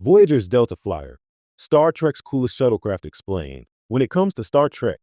Voyager's Delta Flyer, Star Trek's coolest shuttlecraft explained. When it comes to Star Trek,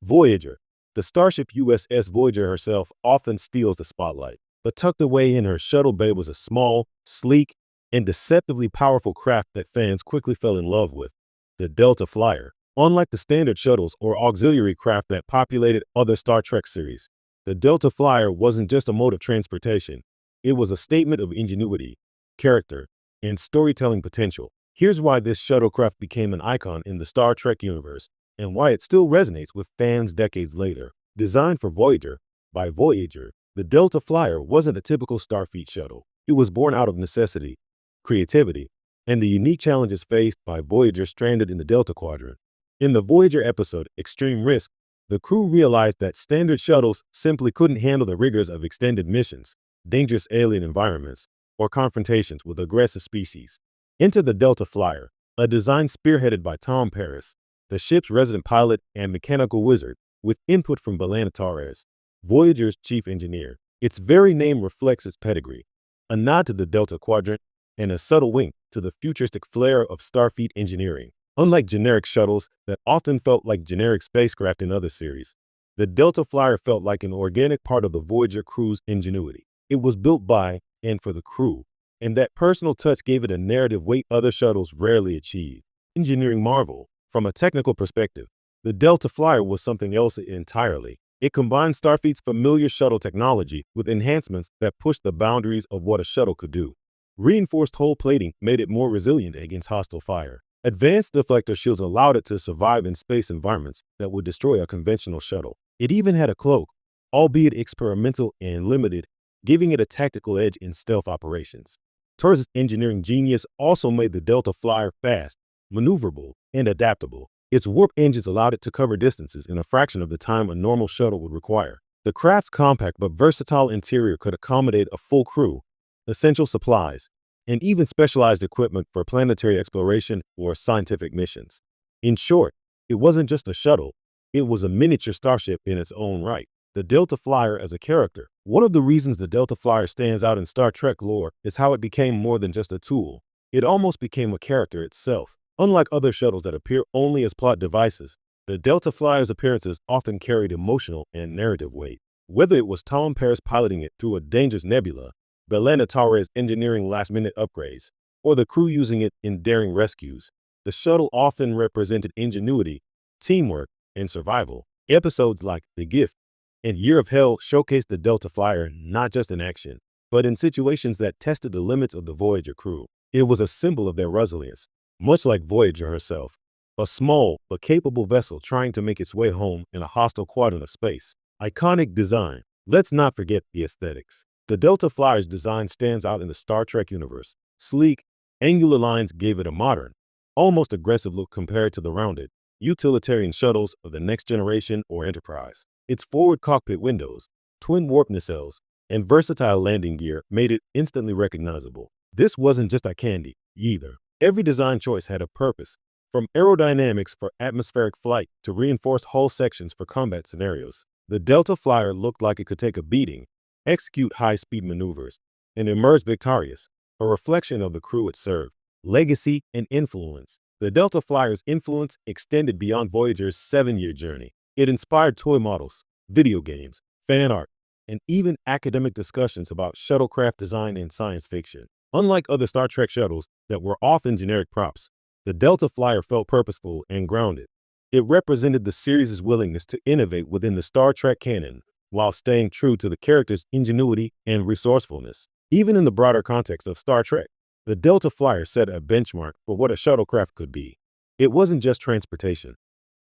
Voyager, the starship USS Voyager herself often steals the spotlight. But tucked away in her shuttle bay was a small, sleek, and deceptively powerful craft that fans quickly fell in love with, the Delta Flyer. Unlike the standard shuttles or auxiliary craft that populated other Star Trek series, the Delta Flyer wasn't just a mode of transportation. It was a statement of ingenuity, character, and storytelling potential. Here's why this shuttlecraft became an icon in the Star Trek universe and why it still resonates with fans decades later. Designed for Voyager by Voyager, the Delta Flyer wasn't a typical Starfleet shuttle. It was born out of necessity, creativity, and the unique challenges faced by Voyager stranded in the Delta Quadrant. In the Voyager episode, Extreme Risk, the crew realized that standard shuttles simply couldn't handle the rigors of extended missions, dangerous alien environments, or confrontations with aggressive species. Enter the Delta Flyer, a design spearheaded by Tom Paris, the ship's resident pilot and mechanical wizard, with input from B'Elanna Torres, Voyager's chief engineer. Its very name reflects its pedigree, a nod to the Delta Quadrant and a subtle wink to the futuristic flair of Starfleet engineering. Unlike generic shuttles that often felt like generic spacecraft in other series, the Delta Flyer felt like an organic part of the Voyager crew's ingenuity. It was built by and for the crew, and that personal touch gave it a narrative weight other shuttles rarely achieve. Engineering marvel. From a technical perspective, the Delta Flyer was something else entirely. It combined Starfleet's familiar shuttle technology with enhancements that pushed the boundaries of what a shuttle could do. Reinforced hull plating made it more resilient against hostile fire. Advanced deflector shields allowed it to survive in space environments that would destroy a conventional shuttle. It even had a cloak, albeit experimental and limited, giving it a tactical edge in stealth operations. Torres' engineering genius also made the Delta Flyer fast, maneuverable, and adaptable. Its warp engines allowed it to cover distances in a fraction of the time a normal shuttle would require. The craft's compact but versatile interior could accommodate a full crew, essential supplies, and even specialized equipment for planetary exploration or scientific missions. In short, it wasn't just a shuttle, it was a miniature starship in its own right. The Delta Flyer as a character. One of the reasons the Delta Flyer stands out in Star Trek lore is how it became more than just a tool. It almost became a character itself. Unlike other shuttles that appear only as plot devices, the Delta Flyer's appearances often carried emotional and narrative weight. Whether it was Tom Paris piloting it through a dangerous nebula, B'Elanna Torres engineering last-minute upgrades, or the crew using it in daring rescues, the shuttle often represented ingenuity, teamwork, and survival. Episodes like The Gift and Year of Hell showcased the Delta Flyer not just in action, but in situations that tested the limits of the Voyager crew. It was a symbol of their resilience, much like Voyager herself, a small but capable vessel trying to make its way home in a hostile quadrant of space. Iconic design. Let's not forget the aesthetics. The Delta Flyer's design stands out in the Star Trek universe. Sleek, angular lines gave it a modern, almost aggressive look compared to the rounded, utilitarian shuttles of the Next Generation or Enterprise. Its forward cockpit windows, twin warp nacelles, and versatile landing gear made it instantly recognizable. This wasn't just a candy, either. Every design choice had a purpose, from aerodynamics for atmospheric flight to reinforced hull sections for combat scenarios. The Delta Flyer looked like it could take a beating, execute high-speed maneuvers, and emerge victorious, a reflection of the crew it served. Legacy and influence. The Delta Flyer's influence extended beyond Voyager's 7-year journey. It inspired toy models, video games, fan art, and even academic discussions about shuttlecraft design and science fiction. Unlike other Star Trek shuttles that were often generic props, the Delta Flyer felt purposeful and grounded. It represented the series' willingness to innovate within the Star Trek canon while staying true to the character's ingenuity and resourcefulness. Even in the broader context of Star Trek, the Delta Flyer set a benchmark for what a shuttlecraft could be. It wasn't just transportation.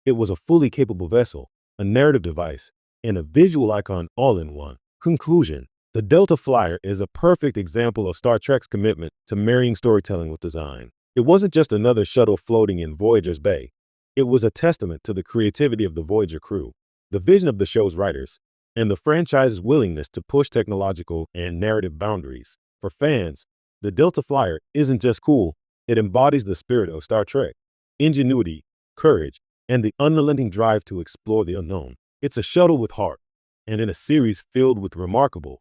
It was a fully capable vessel, a narrative device, and a visual icon all in one. Conclusion. The Delta Flyer is a perfect example of Star Trek's commitment to marrying storytelling with design. It wasn't just another shuttle floating in Voyager's bay. It was a testament to the creativity of the Voyager crew, the vision of the show's writers, and the franchise's willingness to push technological and narrative boundaries. For fans, the Delta Flyer isn't just cool, it embodies the spirit of Star Trek, ingenuity, courage, and the unrelenting drive to explore the unknown. It's a shuttle with heart, and in a series filled with remarkable,